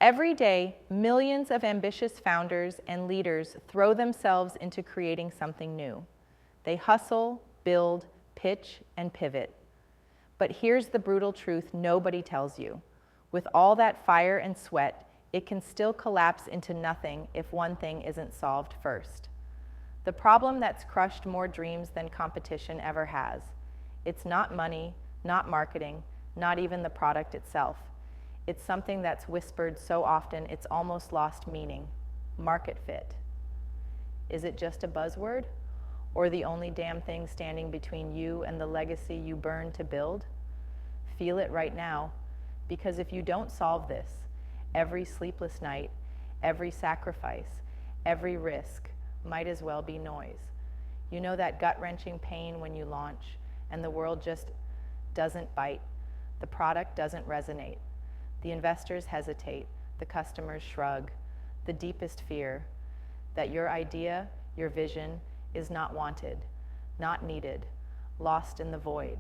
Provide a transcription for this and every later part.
Every day, millions of ambitious founders and leaders throw themselves into creating something new. They hustle, build, pitch, and pivot. But here's the brutal truth nobody tells you. With all that fire and sweat, it can still collapse into nothing if one thing isn't solved first. The problem that's crushed more dreams than competition ever has. It's not money, not marketing, not even the product itself. It's something that's whispered so often it's almost lost meaning. Market fit. Is it just a buzzword? Or the only damn thing standing between you and the legacy you burn to build? Feel it right now, because if you don't solve this, every sleepless night, every sacrifice, every risk might as well be noise. You know that gut-wrenching pain when you launch and the world just doesn't bite, the product doesn't resonate, the investors hesitate, the customers shrug, the deepest fear that your idea, your vision, is not wanted, not needed, lost in the void.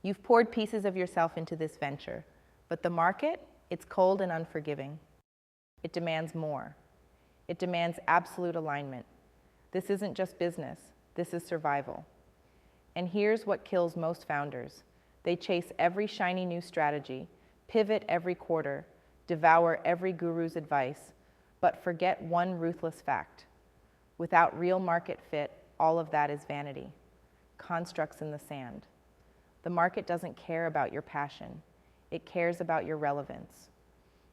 You've poured pieces of yourself into this venture, but the market, it's cold and unforgiving. It demands more. It demands absolute alignment. This isn't just business, this is survival. And here's what kills most founders. They chase every shiny new strategy, pivot every quarter, devour every guru's advice, but forget one ruthless fact. Without real market fit, all of that is vanity, constructs in the sand. The market doesn't care about your passion. It cares about your relevance,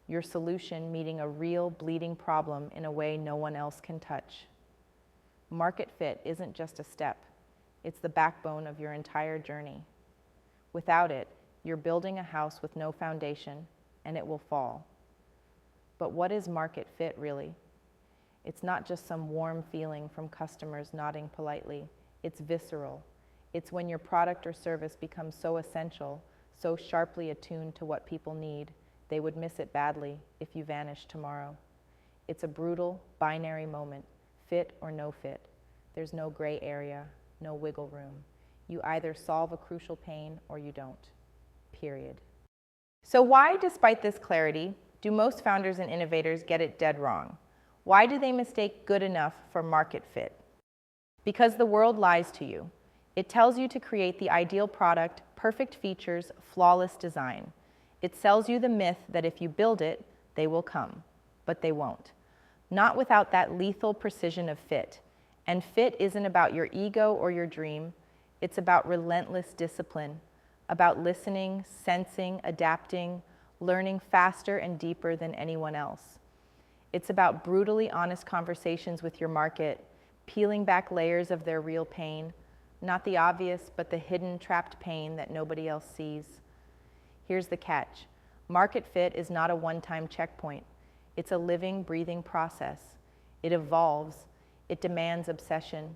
your solution meeting a real bleeding problem in a way no one else can touch. Market fit isn't just a step. It's the backbone of your entire journey. Without it, you're building a house with no foundation, and it will fall. But what is market fit, really? It's not just some warm feeling from customers nodding politely. It's visceral. It's when your product or service becomes so essential, so sharply attuned to what people need, they would miss it badly if you vanished tomorrow. It's a brutal, binary moment, fit or no fit. There's no gray area, no wiggle room. You either solve a crucial pain or you don't, period. So why, despite this clarity, do most founders and innovators get it dead wrong? Why do they mistake good enough for market fit? Because the world lies to you. It tells you to create the ideal product, perfect features, flawless design. It sells you the myth that if you build it, they will come, but they won't. Not without that lethal precision of fit. And fit isn't about your ego or your dream. It's about relentless discipline, about listening, sensing, adapting, learning faster and deeper than anyone else. It's about brutally honest conversations with your market, peeling back layers of their real pain, not the obvious, but the hidden, trapped pain that nobody else sees. Here's the catch. Market fit is not a one-time checkpoint. It's a living, breathing process. It evolves. It demands obsession.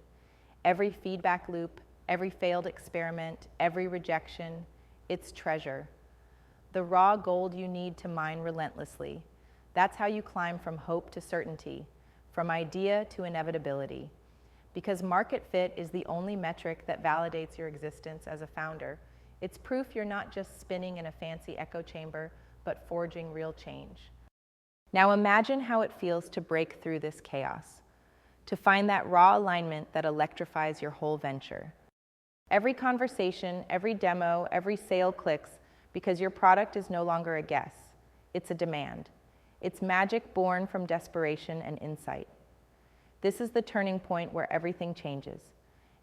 Every feedback loop, every failed experiment, every rejection, it's treasure. The raw gold you need to mine relentlessly. That's how you climb from hope to certainty, from idea to inevitability. Because market fit is the only metric that validates your existence as a founder. It's proof you're not just spinning in a fancy echo chamber, but forging real change. Now imagine how it feels to break through this chaos, to find that raw alignment that electrifies your whole venture. Every conversation, every demo, every sale clicks because your product is no longer a guess. It's a demand. It's magic born from desperation and insight. This is the turning point where everything changes.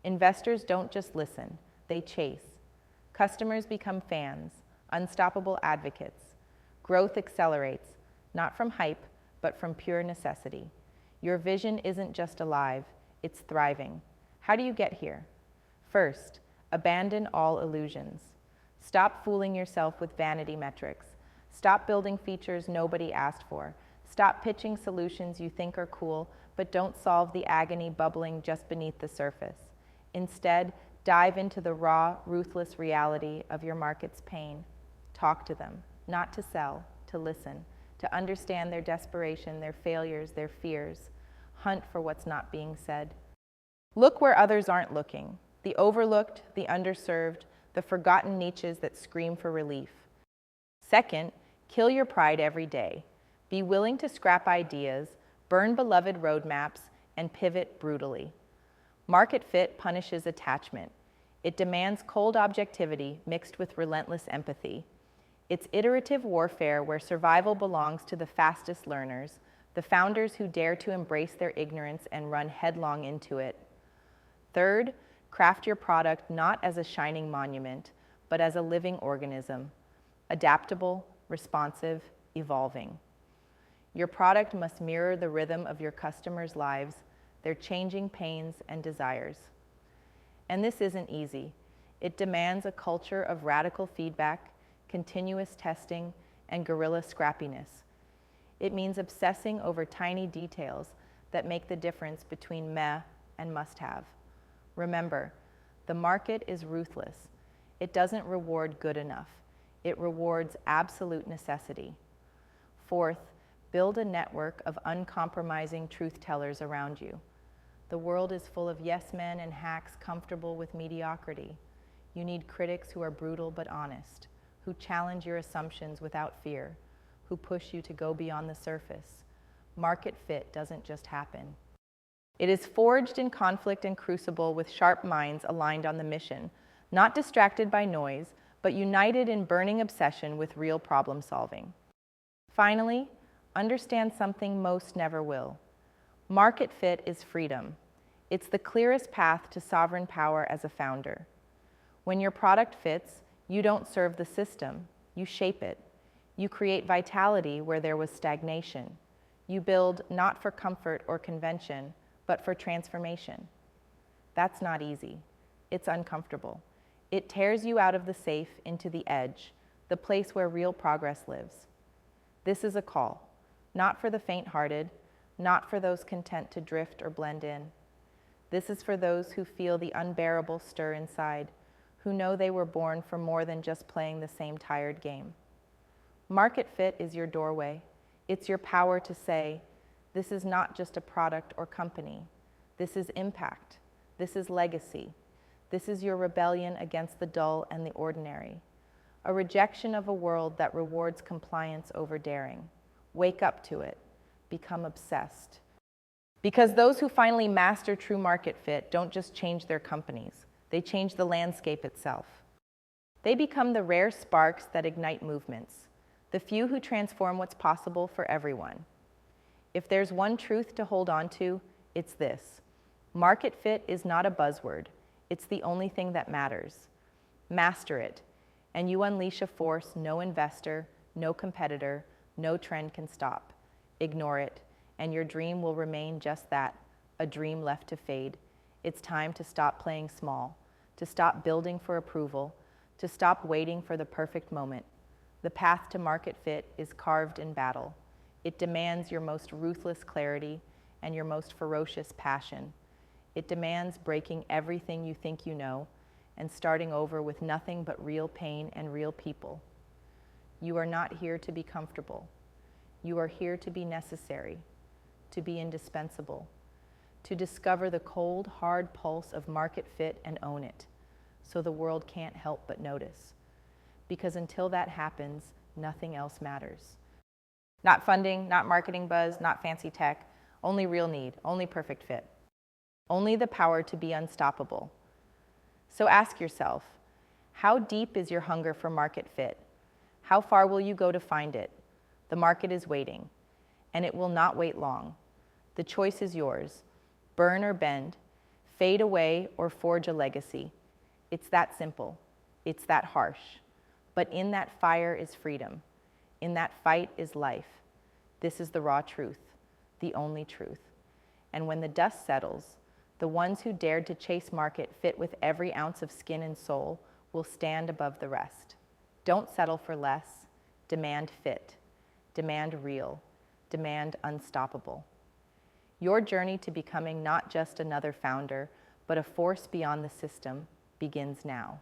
Investors don't just listen, they chase. Customers become fans, unstoppable advocates. Growth accelerates, not from hype, but from pure necessity. Your vision isn't just alive, it's thriving. How do you get here? First, abandon all illusions. Stop fooling yourself with vanity metrics. Stop building features nobody asked for. Stop pitching solutions you think are cool, but don't solve the agony bubbling just beneath the surface. Instead, dive into the raw, ruthless reality of your market's pain. Talk to them, not to sell, to listen, to understand their desperation, their failures, their fears. Hunt for what's not being said. Look where others aren't looking. The overlooked, the underserved, the forgotten niches that scream for relief. Second, kill your pride every day. Be willing to scrap ideas, burn beloved roadmaps, and pivot brutally. Market fit punishes attachment. It demands cold objectivity mixed with relentless empathy. It's iterative warfare where survival belongs to the fastest learners, the founders who dare to embrace their ignorance and run headlong into it. Third, craft your product not as a shining monument, but as a living organism, adaptable, responsive, evolving. Your product must mirror the rhythm of your customers' lives, their changing pains and desires. And this isn't easy. It demands a culture of radical feedback, continuous testing, and guerrilla scrappiness. It means obsessing over tiny details that make the difference between meh and must-have. Remember, the market is ruthless. It doesn't reward good enough. It rewards absolute necessity. Fourth, build a network of uncompromising truth-tellers around you. The world is full of yes-men and hacks comfortable with mediocrity. You need critics who are brutal but honest, who challenge your assumptions without fear, who push you to go beyond the surface. Market fit doesn't just happen. It is forged in conflict and crucible with sharp minds aligned on the mission, not distracted by noise, but united in burning obsession with real problem solving. Finally, understand something most never will. Market fit is freedom. It's the clearest path to sovereign power as a founder. When your product fits, you don't serve the system, you shape it. You create vitality where there was stagnation. You build not for comfort or convention, but for transformation. That's not easy. It's uncomfortable. It tears you out of the safe into the edge, the place where real progress lives. This is a call, not for the faint-hearted, not for those content to drift or blend in. This is for those who feel the unbearable stir inside, who know they were born for more than just playing the same tired game. Market fit is your doorway. It's your power to say, this is not just a product or company. This is impact. This is legacy. This is your rebellion against the dull and the ordinary. A rejection of a world that rewards compliance over daring. Wake up to it. Become obsessed. Because those who finally master true market fit don't just change their companies. They change the landscape itself. They become the rare sparks that ignite movements, the few who transform what's possible for everyone. If there's one truth to hold on to, it's this. Market fit is not a buzzword. It's the only thing that matters. Master it, and you unleash a force no investor, no competitor, no trend can stop. Ignore it, and your dream will remain just that, a dream left to fade. It's time to stop playing small, to stop building for approval, to stop waiting for the perfect moment. The path to market fit is carved in battle. It demands your most ruthless clarity and your most ferocious passion. It demands breaking everything you think you know and starting over with nothing but real pain and real people. You are not here to be comfortable. You are here to be necessary, to be indispensable, to discover the cold, hard pulse of market fit and own it, so the world can't help but notice. Because until that happens, nothing else matters. Not funding, not marketing buzz, not fancy tech, only real need, only perfect fit. Only the power to be unstoppable. So ask yourself, how deep is your hunger for market fit? How far will you go to find it? The market is waiting, and it will not wait long. The choice is yours. Burn or bend, fade away or forge a legacy. It's that simple. It's that harsh. But in that fire is freedom. In that fight is life. This is the raw truth, the only truth. And when the dust settles, the ones who dared to chase market fit with every ounce of skin and soul will stand above the rest. Don't settle for less. Demand fit. Demand real. Demand unstoppable. Your journey to becoming not just another founder, but a force beyond the system begins now.